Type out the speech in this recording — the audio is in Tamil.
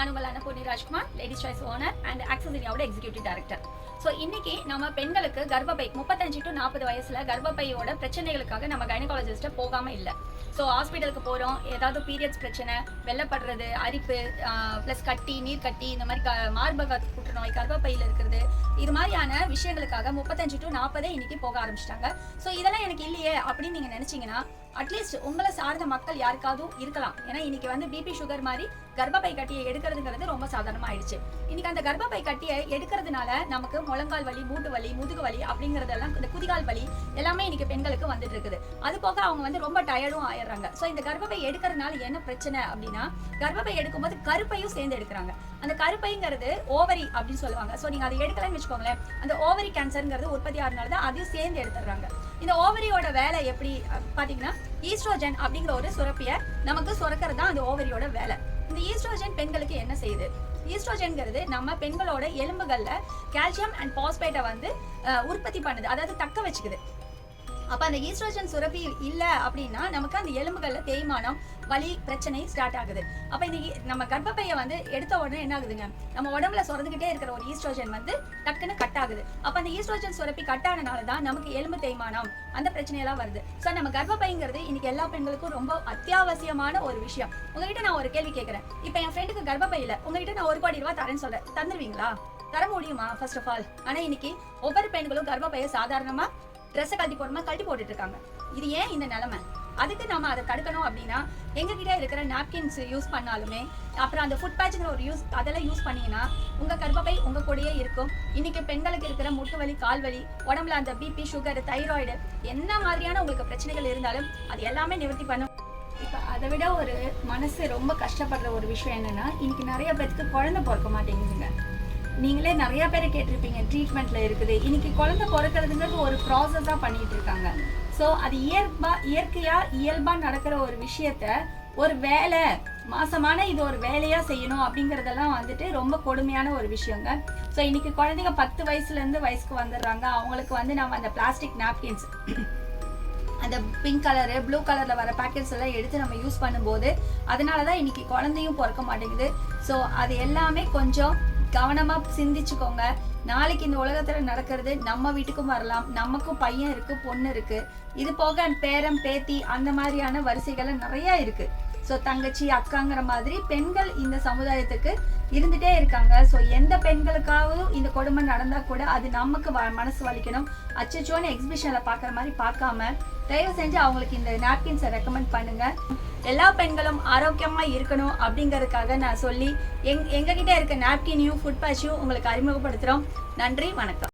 நான் உங்கள் Annapoorani Rajkumar, ladies choice owner and access இந்தியாவோட எக்ஸிக்யூட்டிவ் டைரக்டர். ஸோ இன்னைக்கு நம்ம பெண்களுக்கு கர்ப்பப்பை 35 to 40 வயசுல கர்ப்பப்பையோட பிரச்சனைகளுக்காக நம்ம கைனகாலஜிஸ்ட்டை போகாம இல்லை. ஸோ ஹாஸ்பிட்டலுக்கு போகிறோம், ஏதாவது பீரியட்ஸ் பிரச்சனை, வெள்ளப்படுறது, அரிப்பு, ப்ளஸ் கட்டி, நீர் கட்டி, இந்த மாதிரி மார்பக புற்றுநோய், கர்ப்பப்பையில் இருக்கிறது, இது மாதிரியான விஷயங்களுக்காக 35 to 40 இன்னைக்கு போக ஆரம்பிச்சிட்டாங்க. ஸோ இதெல்லாம் எனக்கு இல்லையே அப்படின்னு நீங்கள் நினச்சிங்கன்னா அட்லீஸ்ட் உங்களை சார்ந்த மக்கள் யாருக்காவது இருக்கலாம். ஏன்னா இன்னைக்கு வந்து பிபி சுகர் மாதிரி கர்ப்பப்பை கட்டியை எடுக்கிறதுங்கிறது ரொம்ப சாதாரணமா ஆயிடுச்சு. இன்னைக்கு அந்த கர்ப்பப்பை கட்டியை எடுக்கிறதுனால நமக்கு முழங்கால் வலி, மூட்டு வலி, முதுகு வலி அப்படிங்கறதெல்லாம், இந்த குதிகால் வலி எல்லாமே இன்னைக்கு பெண்களுக்கு வந்துட்டு இருக்குது. அது போக அவங்க வந்து ரொம்ப டயர்டும் ஆயிடுறாங்க. ஸோ இந்த கர்ப்பப்பை எடுக்கிறதுனால என்ன பிரச்சனை அப்படின்னா, கர்ப்பப்பை எடுக்கும்போது கருப்பையும் சேர்ந்து எடுக்கிறாங்க. அந்த கருப்பைங்கிறது ஓவரி அப்படின்னு சொல்லுவாங்க. ஸோ நீங்க அதை எடுக்கலன்னு வச்சுக்கோங்களேன், அந்த ஓவரி கேன்சர்ங்கிறது உற்பத்தி ஆகிறதுனால தான் அதையும் சேர்ந்து எடுத்துடுறாங்க. இந்த ஓவரியோட வேலை எப்படி பாத்தீங்கன்னா, ஈஸ்ட்ரோஜன் அப்படிங்கிற ஒரு சுரப்பியை நமக்கு சுரக்கிறது தான் அந்த ஓவரியோட வேலை. இந்த ஈஸ்ட்ரோஜன் பெண்களுக்கு என்ன செய்யுது? ஈஸ்ட்ரோஜன்ங்கிறது நம்ம பெண்களோட எலும்புகள்ல கால்சியம் அண்ட் பாஸ்பேட்டை வந்து உற்பத்தி பண்ணுது, அதாவது தக்க வச்சுக்குது. அப்ப அந்த ஈஸ்ட்ரோஜன் சுரப்பி இல்ல அப்படின்னா நமக்கு அந்த எலும்புகள்ல தேய்மானம், வலி பிரச்சனை ஸ்டார்ட் ஆகுது. அப்ப இந்த நம்ம கர்ப்பப்பையை வந்து எடுத்த உடனே என்ன ஆகுதுங்க, நம்ம உடம்புல சுரந்துகிட்டே இருக்கிற ஒரு ஈஸ்ட்ரோஜன் வந்து டக்குன்னு கட் ஆகுது. அப்ப அந்த ஈஸ்ட்ரோஜன் சுரப்பி கட் ஆனனாலதான் நமக்கு எலும்பு தேய்மானம், அந்த பிரச்சனையெல்லாம் வருது. ஸோ நம்ம கர்ப்பப்பைங்கிறது இன்னைக்கு எல்லா பெண்களுக்கும் ரொம்ப அத்தியாவசியமான ஒரு விஷயம். உங்ககிட்ட நான் ஒரு கேள்வி கேட்கறேன். இப்ப என் ஃப்ரெண்டுக்கு கர்ப்பப்பை இல்ல, உங்ககிட்ட நான் 1 கோடி ரூபாய் தரேன்னு சொல்றேன், தந்துருவீங்களா? தர முடியுமா? First of all. ஆனா இன்னைக்கு ஒவ்வொரு பெண்களும் கர்ப்பப்பையை சாதாரணமா ட்ரெஸ்ஸை கழட்டி போடுமா கழட்டி போட்டுட்டு இருக்காங்க. இது ஏன் இந்த நிலைமை? அதுக்கு நம்ம அதை தடுக்கணும் அப்படின்னா எங்ககிட்ட இருக்கிற நாப்கின்ஸ் யூஸ் பண்ணாலுமே, அப்புறம் அந்த ஃபுட் பேட்ச்ங்கிற ஒரு அதெல்லாம் யூஸ் பண்ணீங்கன்னா உங்க கர்ப்பப்பை உங்க கூடயே இருக்கும். இன்னைக்கு பெண்களுக்கு இருக்கிற முட்டு வலி, கால் வலி, உடம்புல அந்த பிபி, சுகர், தைராய்டு, என்ன மாதிரியான உங்களுக்கு பிரச்சனைகள் இருந்தாலும் அது எல்லாமே நிவர்த்தி பண்ணும். இப்போ அதை விட ஒரு மனசு ரொம்ப கஷ்டப்படுற ஒரு விஷயம் என்னன்னா, இன்னைக்கு நிறைய பேருக்கு குழந்தை பிறக்க மாட்டேங்குதுங்க. நீங்களே நிறைய பேரை கேட்டிருப்பீங்க, ட்ரீட்மெண்ட்ல இருக்குது. இன்னைக்கு குழந்தை பிறக்கிறதுங்கிறது ஒரு ப்ராசஸா பண்ணிட்டு இருக்காங்க. ஸோ அது இயற்கையா இயல்பா நடக்கிற ஒரு விஷயத்த ஒரு வேலை, மாசமான இது ஒரு வேலையா செய்யணும் அப்படிங்கறதெல்லாம் வந்துட்டு ரொம்ப கொடுமையான ஒரு விஷயங்க. ஸோ இன்னைக்கு குழந்தைங்க 10 வயசுல இருந்து வயசுக்கு வந்துடுறாங்க. அவங்களுக்கு வந்து நம்ம அந்த பிளாஸ்டிக் நாப்கின்ஸ், அந்த பிங்க் கலரு, ப்ளூ கலர்ல வர பேக்கெட்ஸ் எல்லாம் எடுத்து நம்ம யூஸ் பண்ணும்போது அதனாலதான் இன்னைக்கு குழந்தையும் பிறக்க மாட்டேங்குது. ஸோ அது எல்லாமே கொஞ்சம் கவனமா சிந்திச்சுக்கோங்க. நாளைக்கு இந்த உலகத்துல நடக்கிறது நம்ம வீட்டுக்கும் வரலாம். நமக்கும் பையன் இருக்கு, பொண்ணு இருக்கு, இது போக பேரம், பேத்தி, அந்த மாதிரியான வரிசைகள் நிறைய இருக்கு. ஸோ தங்கச்சி, அக்காங்கிற மாதிரி பெண்கள் இந்த சமுதாயத்துக்கு இருந்துட்டே இருக்காங்க. ஸோ எந்த பெண்களுக்காவது இந்த கொடுமை நடந்தா கூட அது நமக்கு மனசு வலிக்கணும். அச்சோன்னு எக்ஸிபிஷன்ல பாக்குற மாதிரி பார்க்காம தயவு செஞ்சு அவங்களுக்கு இந்த நாப்கின்ஸை ரெக்கமெண்ட் பண்ணுங்க. எல்லா பெண்களும் ஆரோக்கியமா இருக்கணும் அப்படிங்கறதுக்காக நான் சொல்லி எங்ககிட்ட இருக்க நாப்கினையும் ஃபுட் பேட்சையும் உங்களுக்கு அறிமுகப்படுத்துறோம். நன்றி, வணக்கம்.